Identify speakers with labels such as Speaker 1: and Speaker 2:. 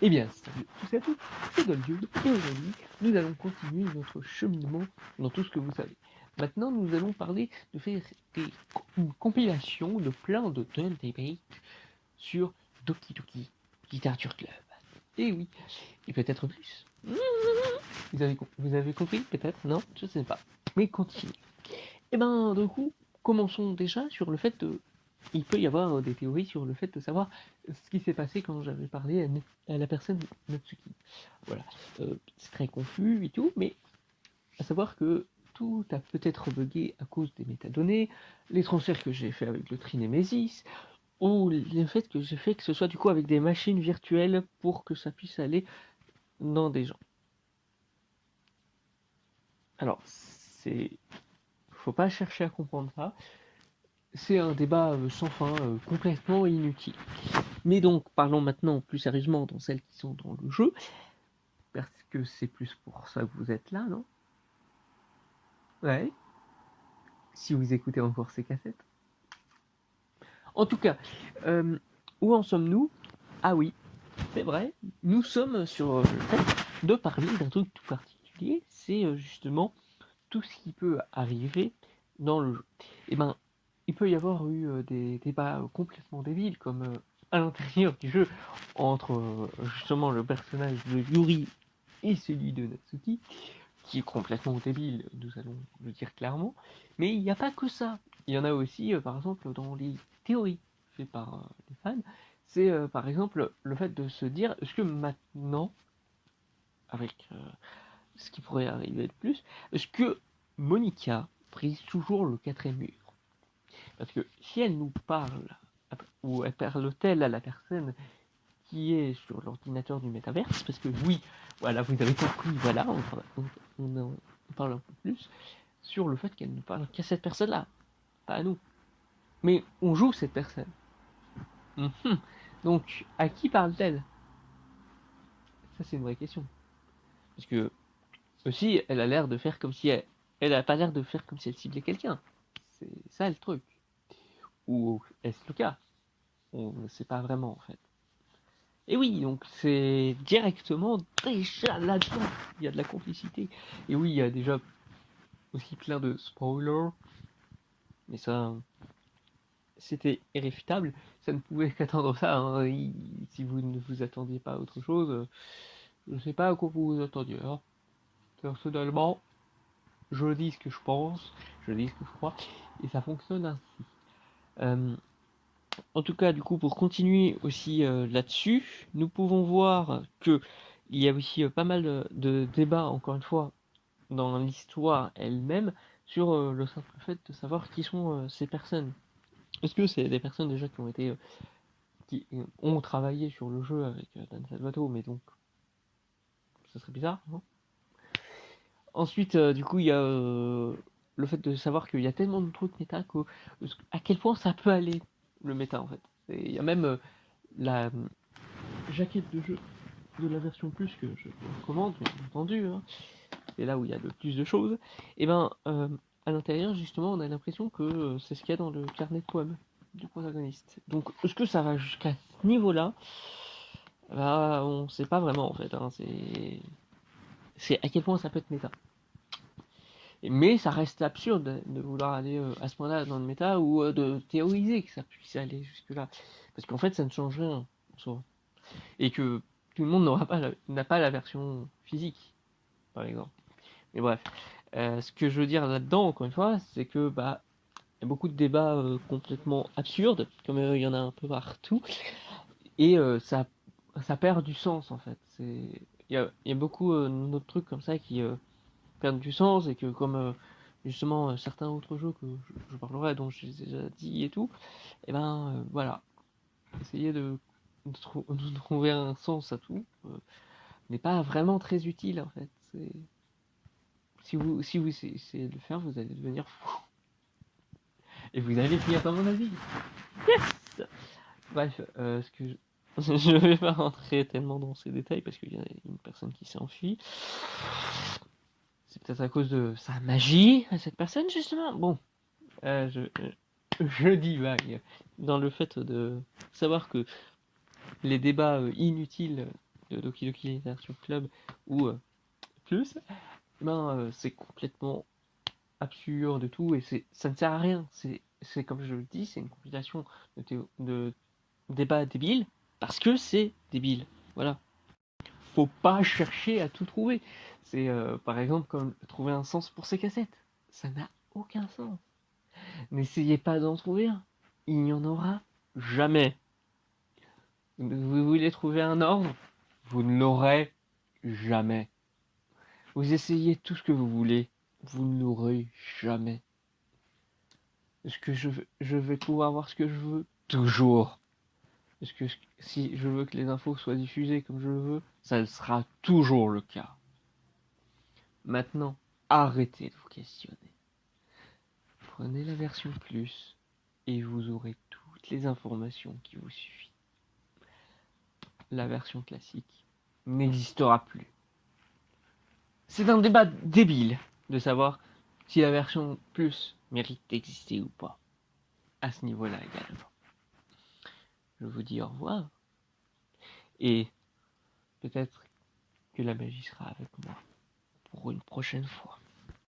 Speaker 1: Eh bien, salut à tous et à toutes, c'est Goldube, et aujourd'hui, nous allons continuer notre cheminement dans tout ce que vous savez. Maintenant, nous allons parler de faire une compilation de plein de tonnes d'épiques sur Doki Doki Literature Club. Et oui, et peut-être plus. Vous avez compris, peut-être? Non? Je sais pas. Mais continue. Et ben, du coup, commençons déjà sur le fait de... Il peut y avoir des théories sur le fait de savoir ce qui s'est passé quand j'avais parlé à la personne Natsuki. Voilà. C'est très confus et tout, mais à savoir que tout a peut-être bugué à cause des métadonnées, les transferts que j'ai fait avec le Trinemesis, ou le fait que j'ai fait que ce soit du coup avec des machines virtuelles pour que ça puisse aller dans des gens. Alors, faut pas chercher à comprendre ça. C'est un débat sans fin, complètement inutile. Mais donc, parlons maintenant plus sérieusement dans celles qui sont dans le jeu, parce que c'est plus pour ça que vous êtes là, non? Ouais. Si vous écoutez encore ces cassettes. En tout cas, où en sommes-nous? Ah oui, c'est vrai, nous sommes sur le fait de parler d'un truc tout particulier, c'est justement tout ce qui peut arriver dans le jeu. Et ben, il peut y avoir eu des débats complètement débiles, comme à l'intérieur du jeu, entre justement le personnage de Yuri et celui de Natsuki, qui est complètement débile, nous allons le dire clairement, mais il n'y a pas que ça. Il y en a aussi, par exemple, dans les théories faites par les fans, c'est par exemple le fait de se dire, est-ce que maintenant, avec ce qui pourrait arriver de plus, est-ce que Monica brise toujours le quatrième mur? Parce que si elle nous parle, ou elle parle-t-elle à la personne qui est sur l'ordinateur du métaverse, parce que oui, voilà, vous avez compris, voilà, on parle un peu plus sur le fait qu'elle ne parle qu'à cette personne-là, pas à nous. Mais on joue cette personne. Donc, à qui parle-t-elle? Ça, c'est une vraie question. Parce que, aussi, elle a l'air de faire comme si elle a pas l'air de faire comme si elle ciblait quelqu'un. C'est ça le truc. Ou est-ce le cas? On ne sait pas vraiment, en fait. Et oui, donc c'est directement déjà là-dedans. Il y a de la complicité. Et oui, il y a déjà aussi plein de spoilers. Mais ça, c'était irréfutable. Ça ne pouvait qu'attendre ça. Hein. Si vous ne vous attendiez pas à autre chose, je ne sais pas à quoi vous vous attendiez. Hein. Personnellement, je dis ce que je pense, je dis ce que je crois, et ça fonctionne ainsi. En tout cas, du coup, pour continuer aussi là-dessus, nous pouvons voir que il y a aussi pas mal de débats, encore une fois, dans l'histoire elle-même, sur le simple fait de savoir qui sont ces personnes. Est-ce que c'est des personnes déjà qui ont été qui ont travaillé sur le jeu avec Dan Salvato, mais donc ça serait bizarre, non? Ensuite, du coup, il y a le fait de savoir qu'il y a tellement de trucs méta à quel point ça peut aller le méta en fait. Il y a même la jaquette de jeu de la version plus que je recommande, bien entendu, hein. C'est là où il y a le plus de choses. Et ben, à l'intérieur, justement, on a l'impression que c'est ce qu'il y a dans le carnet de poèmes du protagoniste. Donc, est-ce que ça va jusqu'à ce niveau-là? Bah, on sait pas vraiment en fait. Hein. C'est à quel point ça peut être méta. Mais ça reste absurde de vouloir aller à ce point-là dans le méta ou de théoriser que ça puisse aller jusque-là. Parce qu'en fait, ça ne change rien en soi. Et que tout le monde n'a pas la version physique, par exemple. Mais bref, ce que je veux dire là-dedans, encore une fois, c'est que bah y a beaucoup de débats complètement absurdes, comme il y en a un peu partout, et ça perd du sens en fait. Il y a beaucoup d'autres trucs comme ça qui perdent du sens et que comme justement certains autres jeux que je parlerai, dont j'ai déjà dit et tout, et ben voilà, essayer de trouver un sens à tout n'est pas vraiment très utile en fait. Si vous essayez de le faire, vous allez devenir fou. Et vous allez finir dans mon avis. Yes. Bref, ce que je vais pas rentrer tellement dans ces détails parce qu'il y a une personne qui s'est enfuie. C'est peut-être à cause de sa magie à cette personne justement. Bon, je divague dans le fait de savoir que les débats inutiles de Doki Doki Literature Club ou plus, c'est complètement absurde et tout, et ça ne sert à rien. C'est comme je le dis, c'est une compilation de débats débiles, parce que c'est débile. Voilà. Faut pas chercher à tout trouver. C'est par exemple comme trouver un sens pour ces cassettes. Ça n'a aucun sens. N'essayez pas d'en trouver un. Il n'y en aura jamais. Vous voulez trouver un ordre? Vous ne l'aurez jamais. Vous essayez tout ce que vous voulez. Vous ne l'aurez jamais. Est-ce que je vais pouvoir voir ce que je veux? Toujours. Est-ce que si je veux que les infos soient diffusées comme je le veux, ça sera toujours le cas. Maintenant, arrêtez de vous questionner. Prenez la version plus et vous aurez toutes les informations qui vous suffisent. La version classique n'existera plus. C'est un débat débile de savoir si la version plus mérite d'exister ou pas. À ce niveau-là également. Je vous dis au revoir. Et peut-être que la magie sera avec moi pour une prochaine fois.